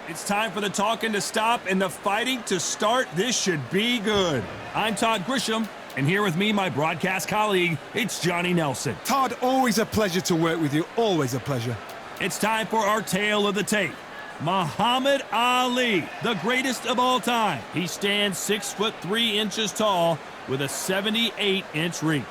It's time for the talking to stop and the fighting to start. This should be good. I'm Todd Grisham, and here with me, my broadcast colleague, it's Johnny Nelson. Todd, always a pleasure to work with you. Always a pleasure. It's time for our tale of the tape. Muhammad Ali, the greatest of all time. He stands 6'3" tall with a 78-inch reach.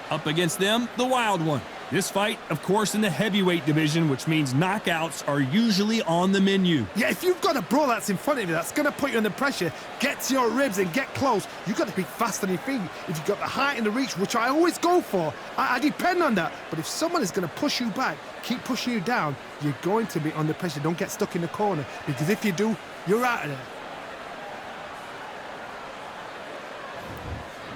Up against them, the Wild One. This fight, of course, in the heavyweight division, which means knockouts are usually on the menu. Yeah, if you've got a brawl that's in front of you, that's going to put you under pressure, get to your ribs and get close, you've got to be fast on your feet. If you've got the height and the reach, which I always go for, I depend on that. But if someone is going to push you back, keep pushing you down, you're going to be under pressure. Don't get stuck in the corner, because if you do, you're out of there.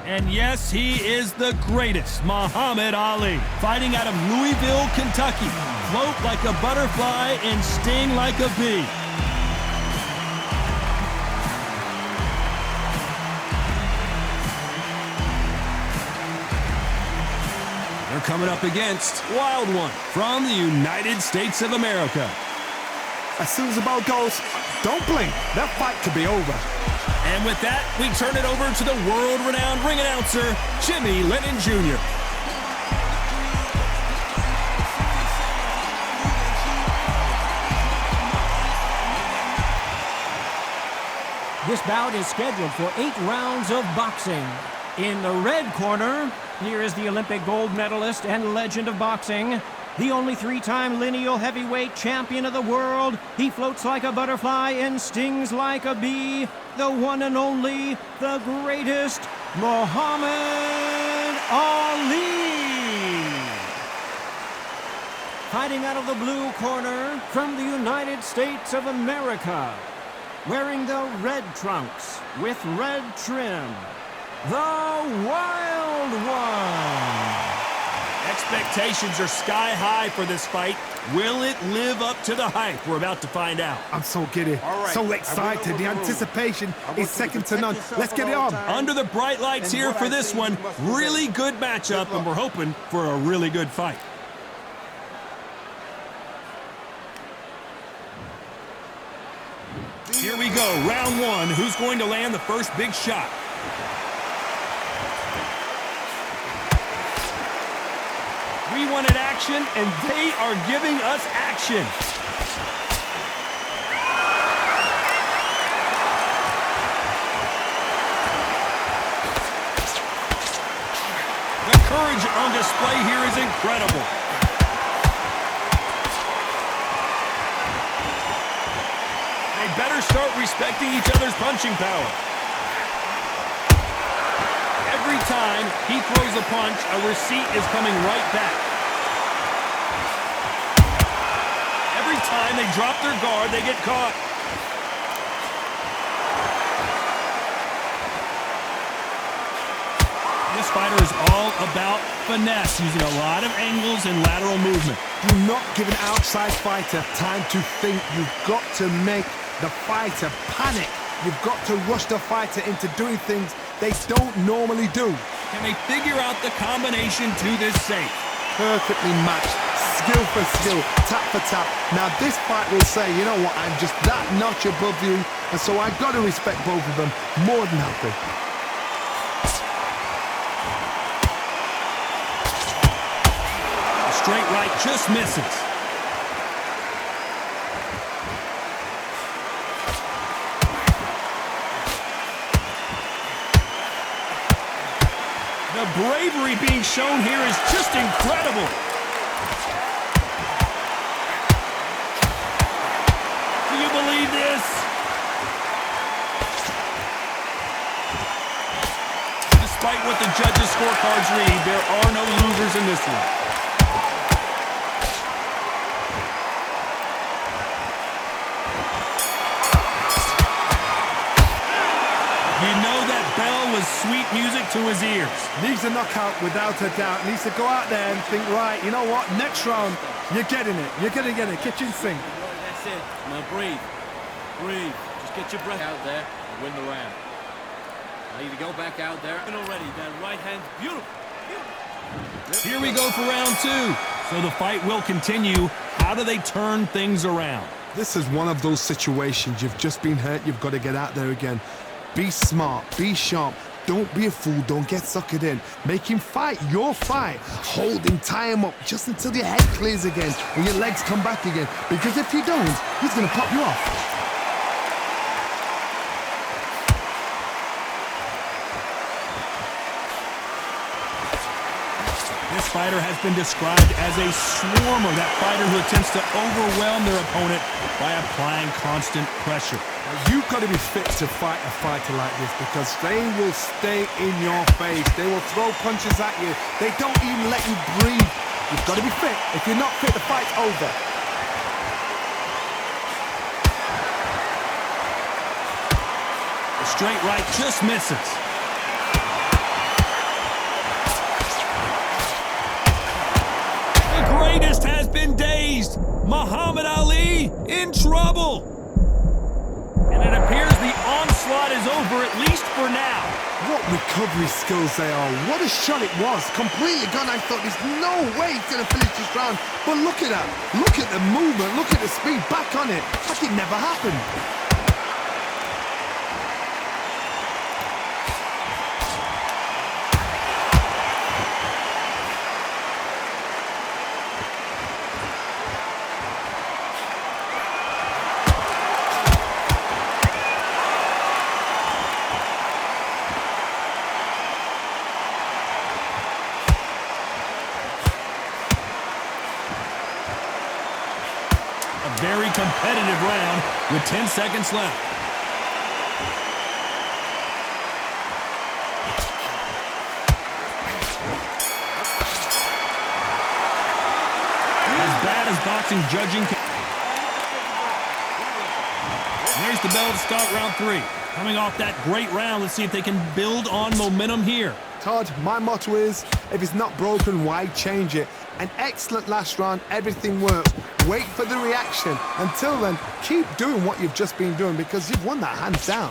And yes, he is the greatest, Muhammad Ali. Fighting out of Louisville, Kentucky. Float like a butterfly and sting like a bee. They're coming up against Wild One from the United States of America. As soon as the ball goes, don't blink. That fight could be over. And with that, we turn it over to the world-renowned ring announcer, Jimmy Lennon Jr. This bout is scheduled for 8 rounds of boxing. In the red corner, here is the Olympic gold medalist and legend of boxing, the only 3-time lineal heavyweight champion of the world. He floats like a butterfly and stings like a bee. The one and only, the greatest, Muhammad Ali. Fighting out of the blue corner from the United States of America, wearing the red trunks with red trim, the Wild One. Expectations are sky high for this fight. Will it live up to the hype? We're about to find out. I'm so giddy, so excited. The anticipation is second to none. Let's get it on. Under the bright lights here for this one. Really good matchup, and we're hoping for a really good fight. Here we go, round one. Who's going to land the first big shot? We wanted action, and they are giving us action. The courage on display here is incredible. They better start respecting each other's punching power. Every time he throws a punch, a receipt is coming right back. Every time they drop their guard, they get caught. This fighter is all about finesse, using a lot of angles and lateral movement. Do not give an outside fighter time to think. You've got to make the fighter panic. You've got to rush the fighter into doing things they don't normally do. Can they figure out the combination to this safe? Perfectly matched, skill for skill, tap for tap. Now this fight will say, you know what, I'm just that notch above you, and so I've got to respect both of them more than happy. A straight right just misses. The bravery being shown here is just incredible. Do you believe this? Despite what the judges' scorecards read, there are no losers in this one. You know that bell was sweet music to his ears. Needs a knockout without a doubt. Needs to go out there and think, right, you know what, next round, you're getting it. You're going to get it. Kitchen sink. That's it. Now breathe. Breathe. Just get your breath out there and win the round. Now you go back out there. And already, that right hand's beautiful. Beautiful. Here we go for round two. So the fight will continue. How do they turn things around? This is one of those situations. You've just been hurt. You've got to get out there again. Be smart. Be sharp. Don't be a fool. Don't get suckered in. Make him fight your fight. Hold him, tie him up just until your head clears again and your legs come back again. Because if you don't, he's going to pop you off. This fighter has been described as a swarmer, that fighter who attempts to overwhelm their opponent by applying constant pressure. You've got to be fit to fight a fighter like this because they will stay in your face. They will throw punches at you. They don't even let you breathe. You've got to be fit. If you're not fit, the fight's over. The straight right just misses. The greatest has been dazed. Muhammad Ali in trouble. And it appears the onslaught is over, at least for now. What recovery skills they are. What a shot it was. Completely gone. I thought there's no way he's going to finish this round. But look at that. Look at the movement. Look at the speed. Back on it. Like it never happened. Very competitive round with 10 seconds left. As bad as boxing judging can... There's the bell to start round 3. Coming off that great round, let's see if they can build on momentum here. Todd, my motto is, if it's not broken, why change it? An excellent last round, everything worked. Wait for the reaction. Until then, keep doing what you've just been doing because you've won that hands down.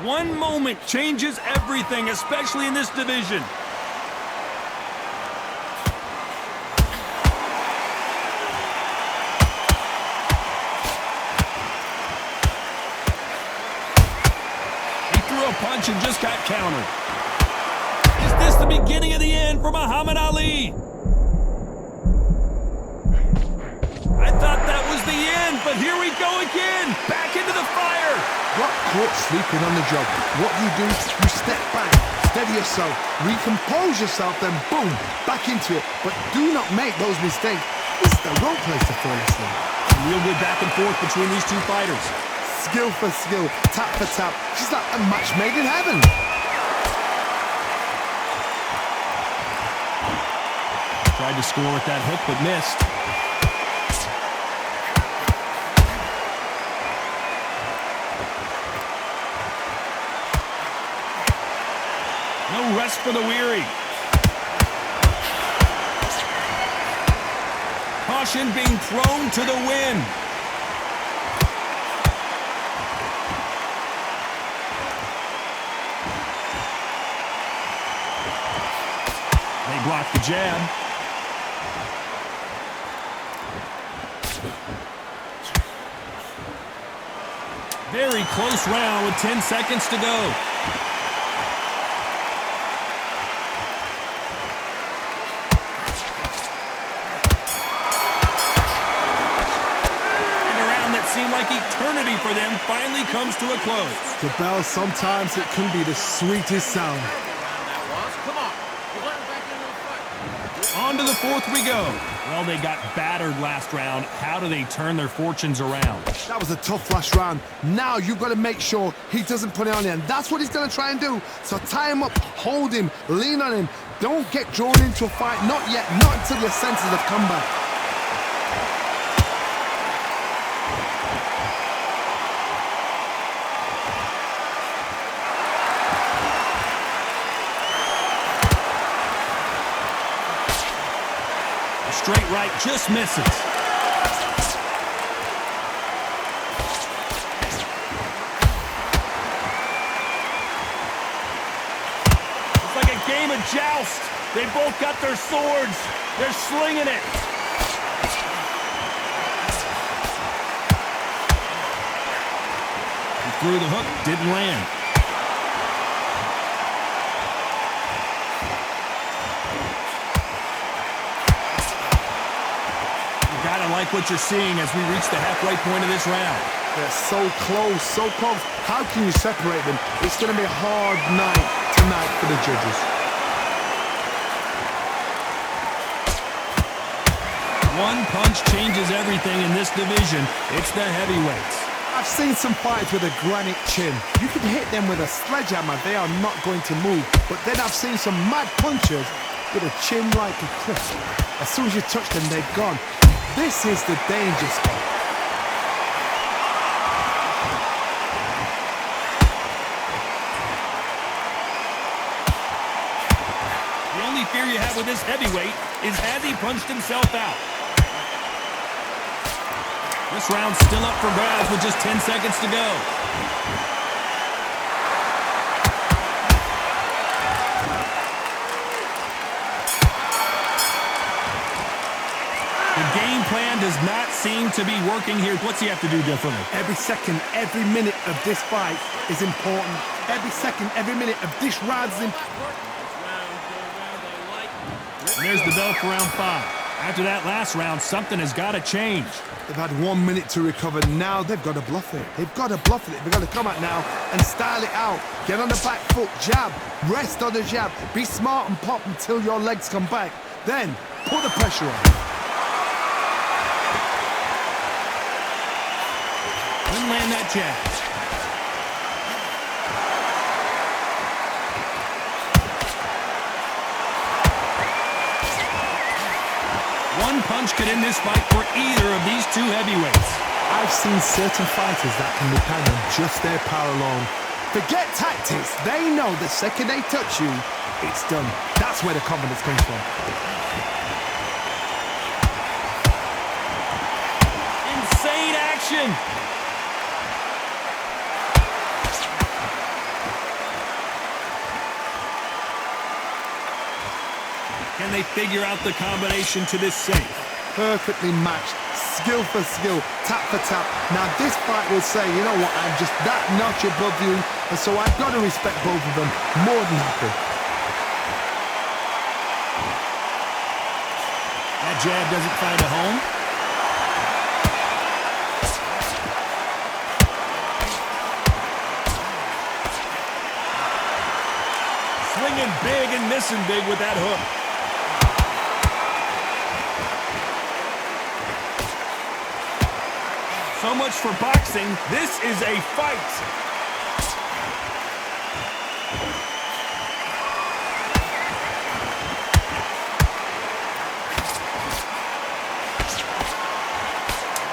One moment changes everything, especially in this division. He threw a punch and just got countered. Is this the beginning of the end for Muhammad Ali? I thought that was the end, but here we go again. Back into the fire. Got caught sleeping on the job. What you do, you step back, steady yourself, recompose yourself, then boom, back into it. But do not make those mistakes. This is the wrong place to fall asleep. Real good back and forth between these two fighters. Skill for skill, tap for tap. She's like a match made in heaven. Tried to score with that hook, but missed. No rest for the weary. Caution being thrown to the wind. They block the jab. Very close round with 10 seconds to go. And a round that seemed like eternity for them finally comes to a close. The bell, sometimes it can be the sweetest sound. On to the fourth we go. Well, they got battered last round. How do they turn their fortunes around? That was a tough last round. Now you've got to make sure he doesn't put it on you. And that's what he's going to try and do. So tie him up, hold him, lean on him. Don't get drawn into a fight. Not yet. Not until your senses have come back. Straight right just misses. It's like a game of joust. They both got their swords. They're slinging it. He threw the hook, didn't land. You gotta like what you're seeing as we reach the halfway point of this round. They're so close, so close. How can you separate them? It's going to be a hard night tonight for the judges. One punch changes everything in this division. It's the heavyweights. I've seen some fights with a granite chin. You can hit them with a sledgehammer, they are not going to move. But then I've seen some mad punchers with a chin like a crisp. As soon as you touch them, they're gone. This is the danger spot. The only fear you have with this heavyweight is has he punched himself out? This round's still up for grabs with just 10 seconds to go. The game plan does not seem to be working here. What's he have to do differently? Every second, every minute of this fight is important. Every second, every minute of this round is important. And there's the bell for round 5. After that last round, something has got to change. They've had 1 minute to recover. Now they've got to bluff it. They've got to bluff it. They've got to come out now and style it out. Get on the back foot, jab, rest on the jab. Be smart and pop until your legs come back. Then put the pressure on. Couldn't land that jab. One punch could end this fight for either of these two heavyweights. I've seen certain fighters that can depend on just their power alone. Forget tactics. They know the second they touch you, it's done. That's where the confidence comes from. Insane action. Can they figure out the combination to this safe? Perfectly matched, skill for skill, tap for tap. Now this fight will say, you know what, I'm just that notch above you, and so I've got to respect both of them more than happy. That jab doesn't find a home. Swinging big and missing big with that hook. So much for boxing. This is a fight.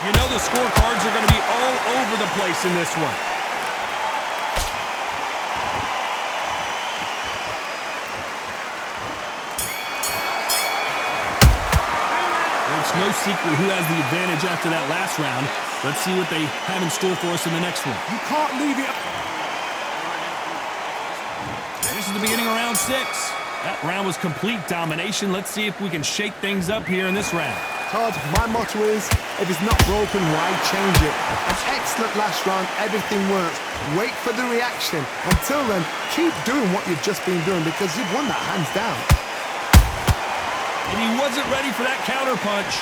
You know the scorecards are going to be all over the place in this one. It's no secret who has the advantage after that last round. Let's see what they have in store for us in the next one. You can't leave it. This is the beginning of round 6. That round was complete domination. Let's see if we can shake things up here in this round. Todd, my motto is, if it's not broken, why change it? An excellent last round, everything works. Wait for the reaction. Until then, keep doing what you've just been doing because you've won that hands down. And he wasn't ready for that counter punch.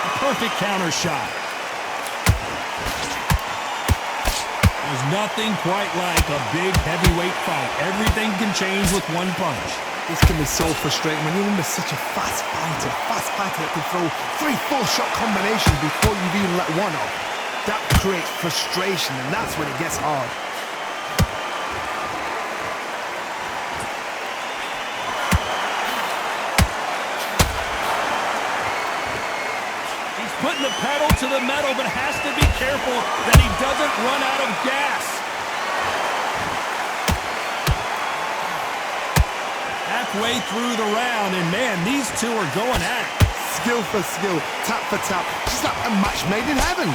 A perfect counter shot. There's nothing quite like a big heavyweight fight. Everything can change with one punch. This can be so frustrating when you're under such a fast fighter that can throw 3-4 shot combinations before you've even let one off. That creates frustration, and that's when it gets hard. Putting the pedal to the metal, but has to be careful that he doesn't run out of gas. Halfway through the round, and man, these two are going at it. Skill for skill, tap for tap, just like a match made in heaven.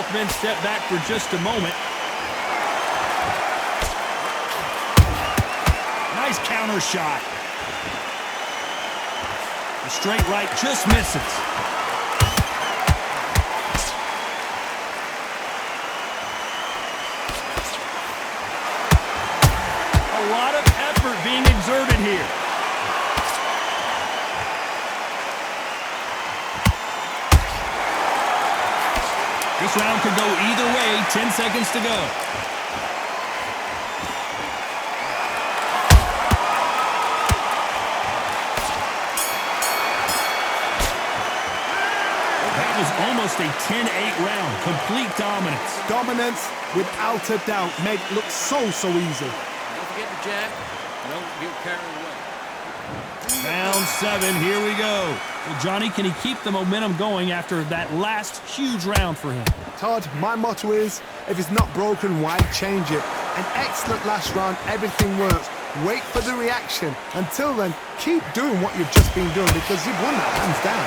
both men step back for just a moment. Nice counter shot. The straight right just misses. A lot of effort being exerted here. This round could go either way. 10 seconds to go. That was almost a 10-8 round. Complete dominance. Dominance, without a doubt, made it look so easy. Don't forget the jab. Don't get carried away. Round 7, here we go. Well, Johnny, can he keep the momentum going after that last huge round for him? Todd, my motto is, if it's not broken, why change it? An excellent last round, everything works. Wait for the reaction. Until then, keep doing what you've just been doing because you've won that hands down.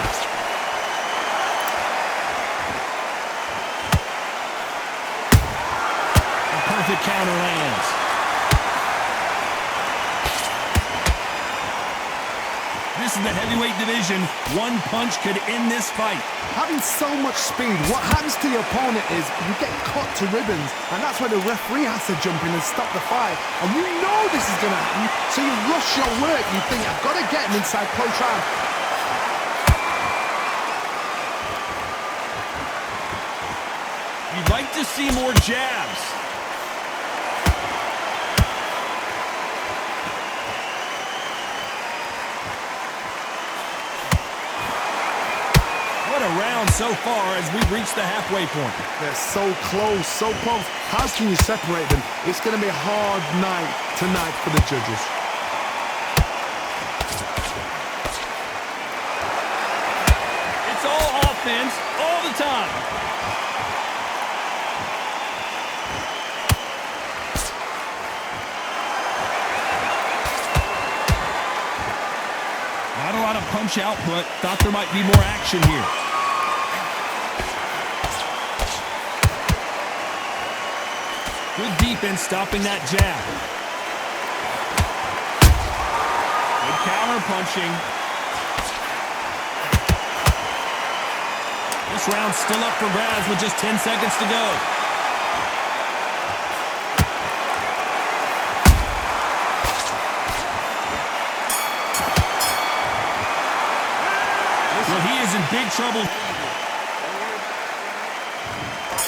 A perfect counter lands. This is the heavyweight division. One punch could end this fight. Having so much speed, what happens to your opponent is you get cut to ribbons, and that's where the referee has to jump in and stop the fight. And you know this is going to happen, so you rush your work. You think, I've got to get him inside close round. You'd like to see more jabs. What a round so far as we reach the halfway point. They're so close, so close. How can you separate them? It's going to be a hard night tonight for the judges. It's all offense all the time. Not a lot of punch output. Thought there might be more action here. Good defense stopping that jab. Good counter punching. This round's still up for grabs with just 10 seconds to go. Well, he is in big trouble.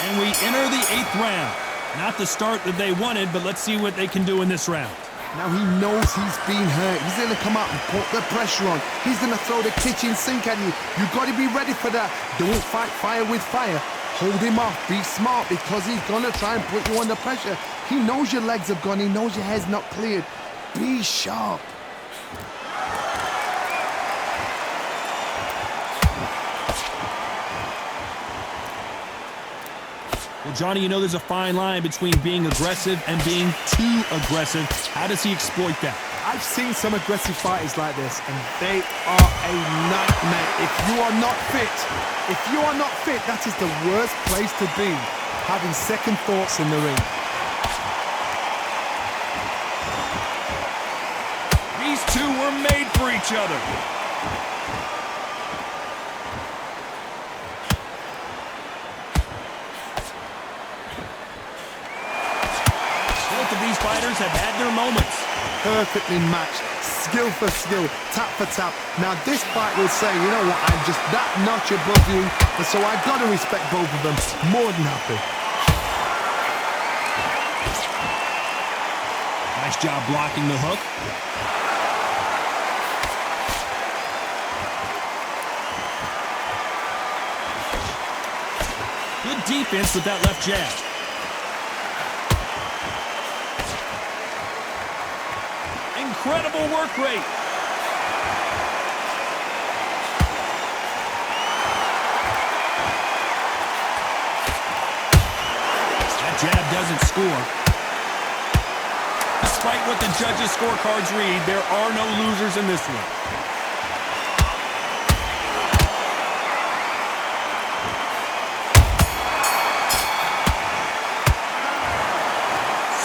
And we enter the 8th round. Not the start that they wanted, but let's see what they can do in this round. Now he knows he's been hurt. He's going to come out and put the pressure on. He's going to throw the kitchen sink at you. You've got to be ready for that. Don't fight fire with fire. Hold him off. Be smart because he's going to try and put you under pressure. He knows your legs have gone. He knows your head's not cleared. Be sharp. Well, Johnny, you know there's a fine line between being aggressive and being too aggressive. How does he exploit that? I've seen some aggressive fighters like this, and they are a nightmare. If you are not fit, that is the worst place to be, having second thoughts in the ring. These two were made for each other. These fighters have had their moments. Perfectly matched, skill for skill, tap for tap. Now this fight will say, you know what, I'm just that notch above you, and so I've got to respect both of them. More than happy. Nice job blocking the hook. Good defense with that left jab. Incredible work rate. That jab doesn't score. Despite what the judges' scorecards read, there are no losers in this one.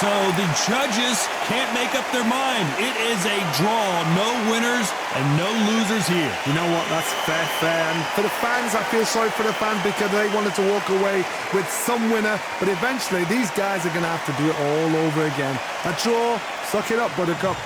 So the judges can't make up their mind. It is a draw. No winners and no losers here. You know what? That's fair. And for the fans, I feel sorry for the fans because they wanted to walk away with some winner. But eventually, these guys are going to have to do it all over again. A draw. Suck it up, Buttercup.